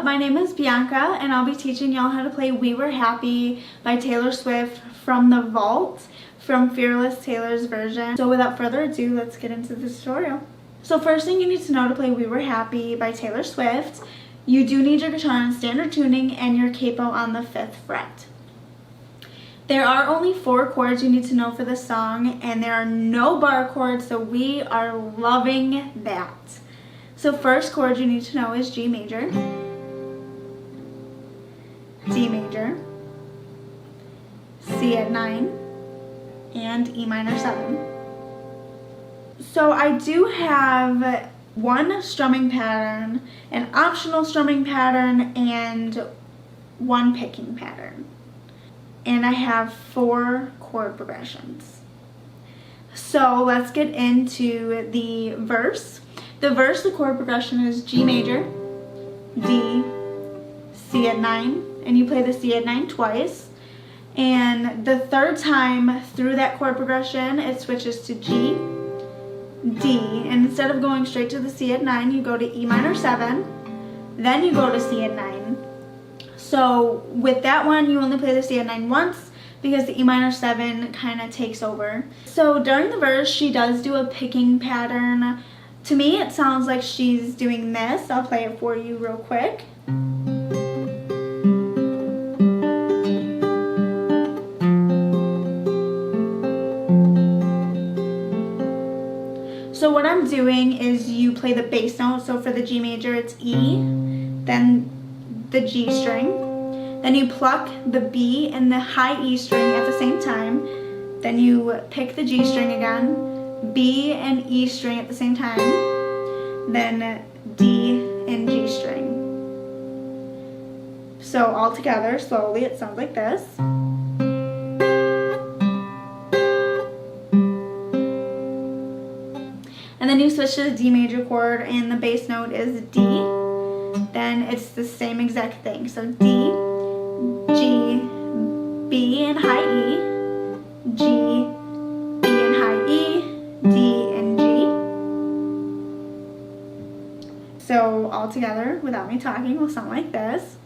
my name is Bianca and I'll be teaching y'all how to play We Were Happy by Taylor Swift from the Vault from Fearless Taylor's version. So without further ado, let's get into the tutorial. So first thing you need to know to play We Were Happy by Taylor Swift, you do need your guitar on standard tuning and your capo on the 5th fret. There are only 4 chords you need to know for this song, and there are no bar chords, so we are loving that. So first chord you need to know is G major, D major, C at 9, and E minor 7. So I do have one strumming pattern, an optional strumming pattern, and one picking pattern. And I have 4 chord progressions. So let's get into the verse. The chord progression is G major, D, C at 9, and you play the C at 9 twice. And the 3rd time through that chord progression, it switches to G, D, and instead of going straight to the C at 9, you go to E minor 7, then you go to C at 9. So with that one, you only play the C at 9 once because the E minor 7 kind of takes over. So during the verse, she does do a picking pattern. To me, it sounds like she's doing this. I'll play it for you real quick. So what I'm doing is you play the bass note. So for the G major, it's E, then the G string, then you pluck the B and the high E string at the same time, then you pick the G string again, B and E string at the same time, then D and G string. So all together, slowly, it sounds like this. And then you switch to the D major chord and the bass note is D. Then it's the same exact thing. So D, G, B and high E, G, B and high E, D and G. So all together, without me talking, will sound like this.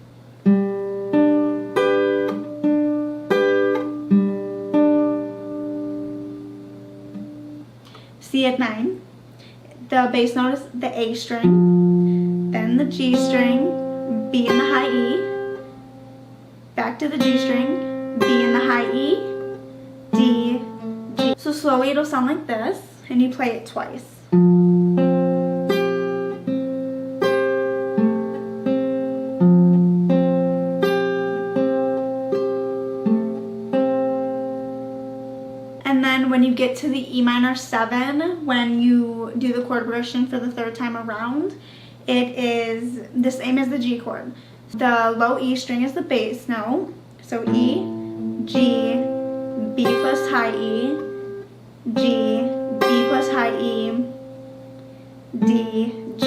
C at 9. The bass note is the A string, then the G string, B and the high E, back to the G string, B and the high E, D, G. So slowly it'll sound like this, and you play it twice. And then when you get to the E minor 7, when you do the chord progression for the 3rd time around, it is the same as the G chord. The low E string is the bass note, so E, G, B plus high E, G, B plus high E, D, G.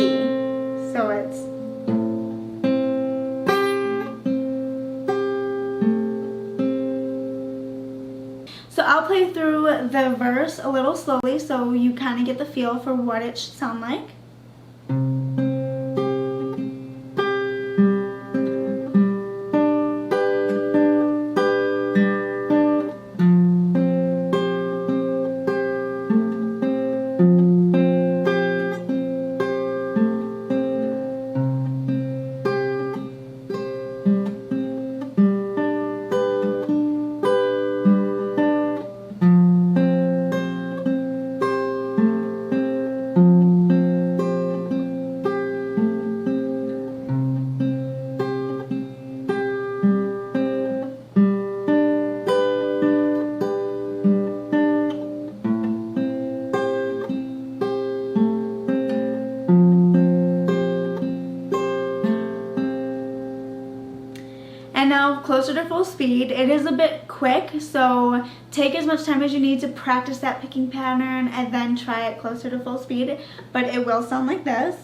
So it's So I'll play through the verse a little slowly so you kind of get the feel for what it should sound like. And now closer to full speed. It is a bit quick, so take as much time as you need to practice that picking pattern and then try it closer to full speed, but it will sound like this.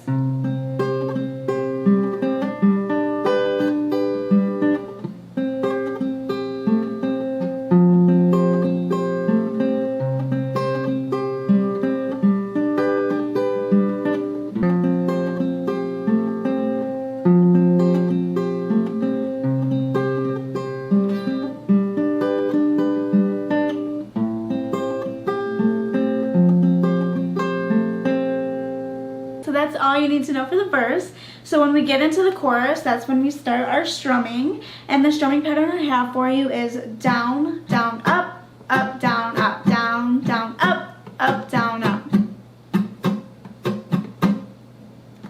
all you need to know for the verse. So when we get into the chorus, that's when we start our strumming. And the strumming pattern I have for you is down, down, up, up, down, up, down, down, up, down, up.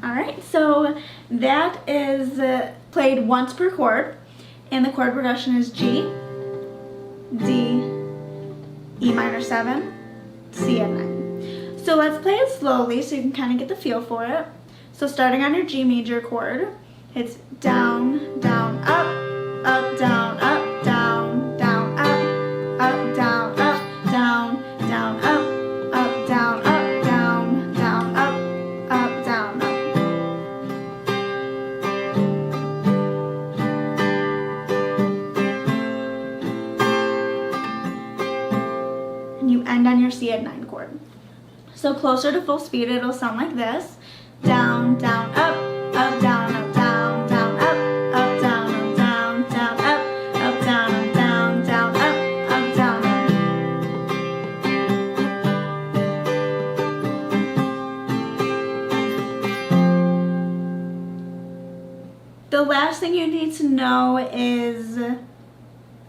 Alright, so that is played once per chord. And the chord progression is G, D, E minor 7, C at 9. So let's play it slowly so you can kind of get the feel for it. So starting on your G major chord, it's down, down, up, down, up, down, down, up, down, up, down, down, up, down, up, down, down, up, down, up. And you end on your C at 9 chord. So closer to full speed, it'll sound like this. Down, down, up, down, up, down, down, up, down, up, down, down, up, down, up, down, down, up, down, up. The last thing you need to know is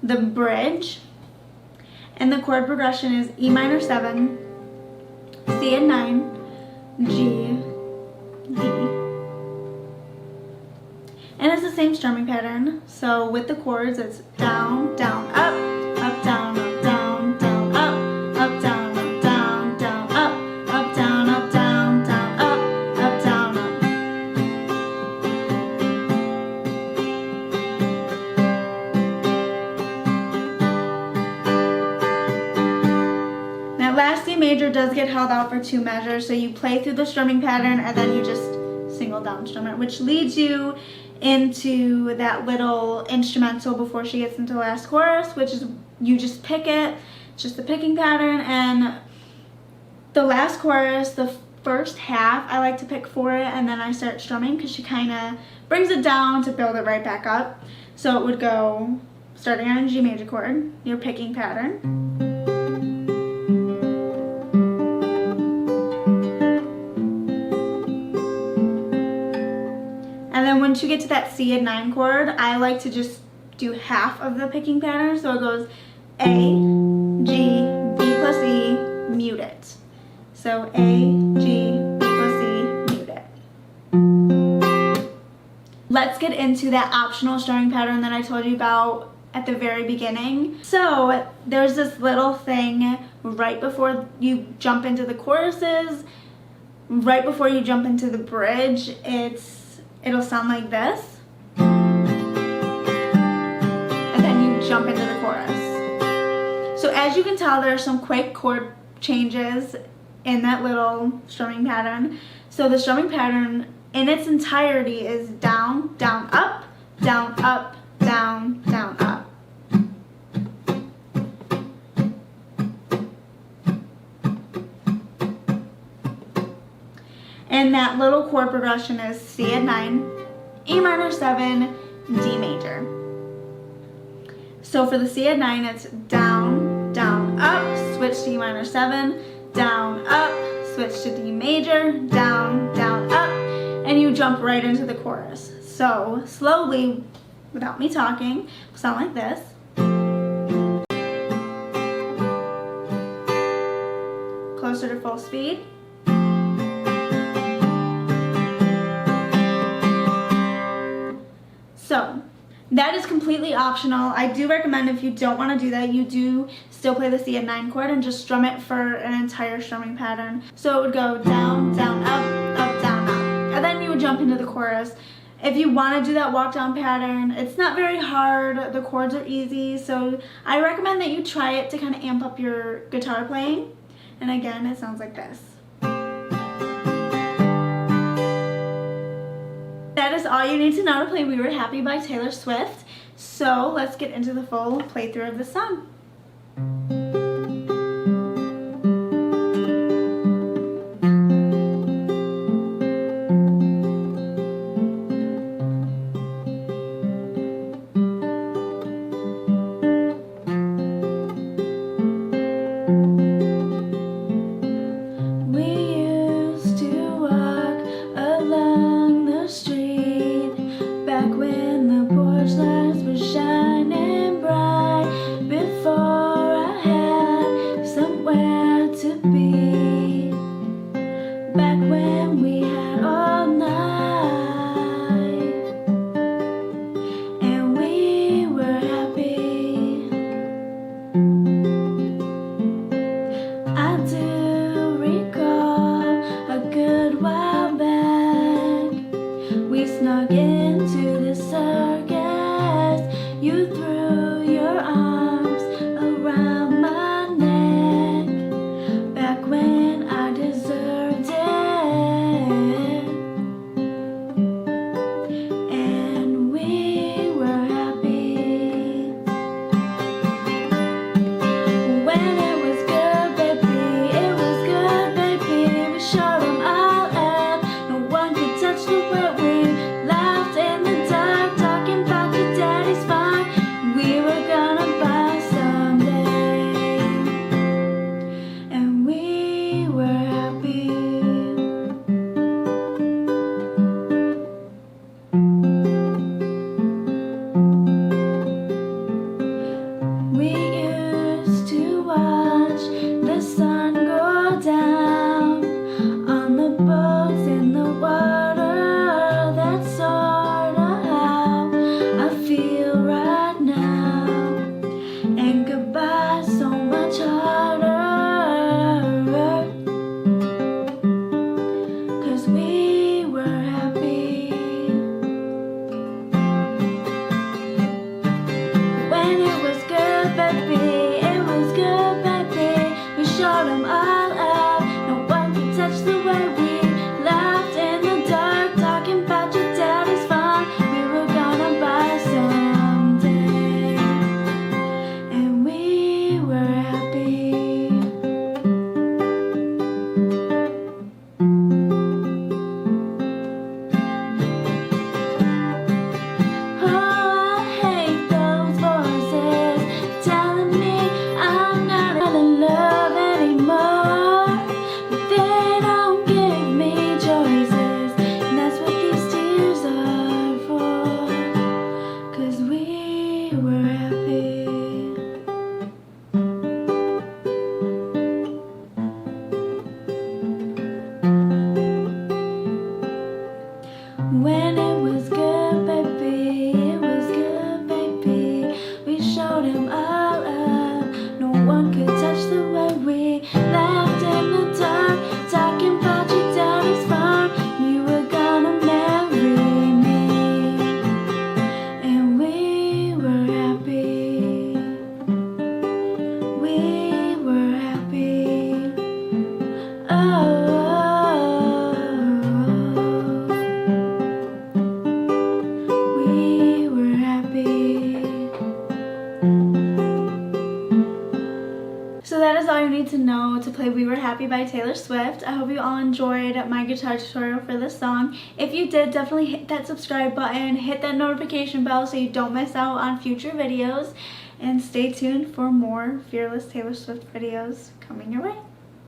the bridge. And the chord progression is E minor 7, C at 9, G, D. And it's the same strumming pattern. So with the chords, it's down, down, up, down, up, down, down, up, down, up, down, down, up, down, up, down, down, up, down, up. That last D major does get held out for 2 measures, so you play through the strumming pattern and then you just single down strum it, which leads you into that little instrumental before she gets into the last chorus, which is you just pick it. It's just the picking pattern, and the last chorus, the first half, I like to pick for it, and then I start strumming because she kind of brings it down to build it right back up. So it would go starting on a G major chord, your picking pattern. And then once you get to that C at 9 chord, I like to just do half of the picking pattern. So it goes A, G, B plus E, mute it. So A, G, B plus E, mute it. Let's get into that optional strumming pattern that I told you about at the very beginning. So there's this little thing right before you jump into the choruses, right before you jump into the bridge. It'll sound like this, and then you jump into the chorus. So as you can tell, there are some quick chord changes in that little strumming pattern. So the strumming pattern in its entirety is down, down, up, down, up, down, down, up. And that little chord progression is C at 9, E minor 7, D major. So for the C at 9, it's down, down, up, switch to E minor 7, down, up, switch to D major, down, down, up, and you jump right into the chorus. So slowly, without me talking, it'll sound like this. Closer to full speed. So that is completely optional. I do recommend if you don't want to do that, you do still play the C at 9 chord and just strum it for an entire strumming pattern. So it would go down, down, up, down, up. And then you would jump into the chorus. If you want to do that walk down pattern, it's not very hard. The chords are easy. So I recommend that you try it to kind of amp up your guitar playing. And again, it sounds like this. That is all you need to know to play We Were Happy by Taylor Swift. So let's get into the full playthrough of the song. We used to walk alone So that is all you need to know to play We Were Happy by Taylor Swift. I hope you all enjoyed my guitar tutorial for this song. If you did, definitely hit that subscribe button, hit that notification bell so you don't miss out on future videos, and stay tuned for more Fearless Taylor Swift videos coming your way.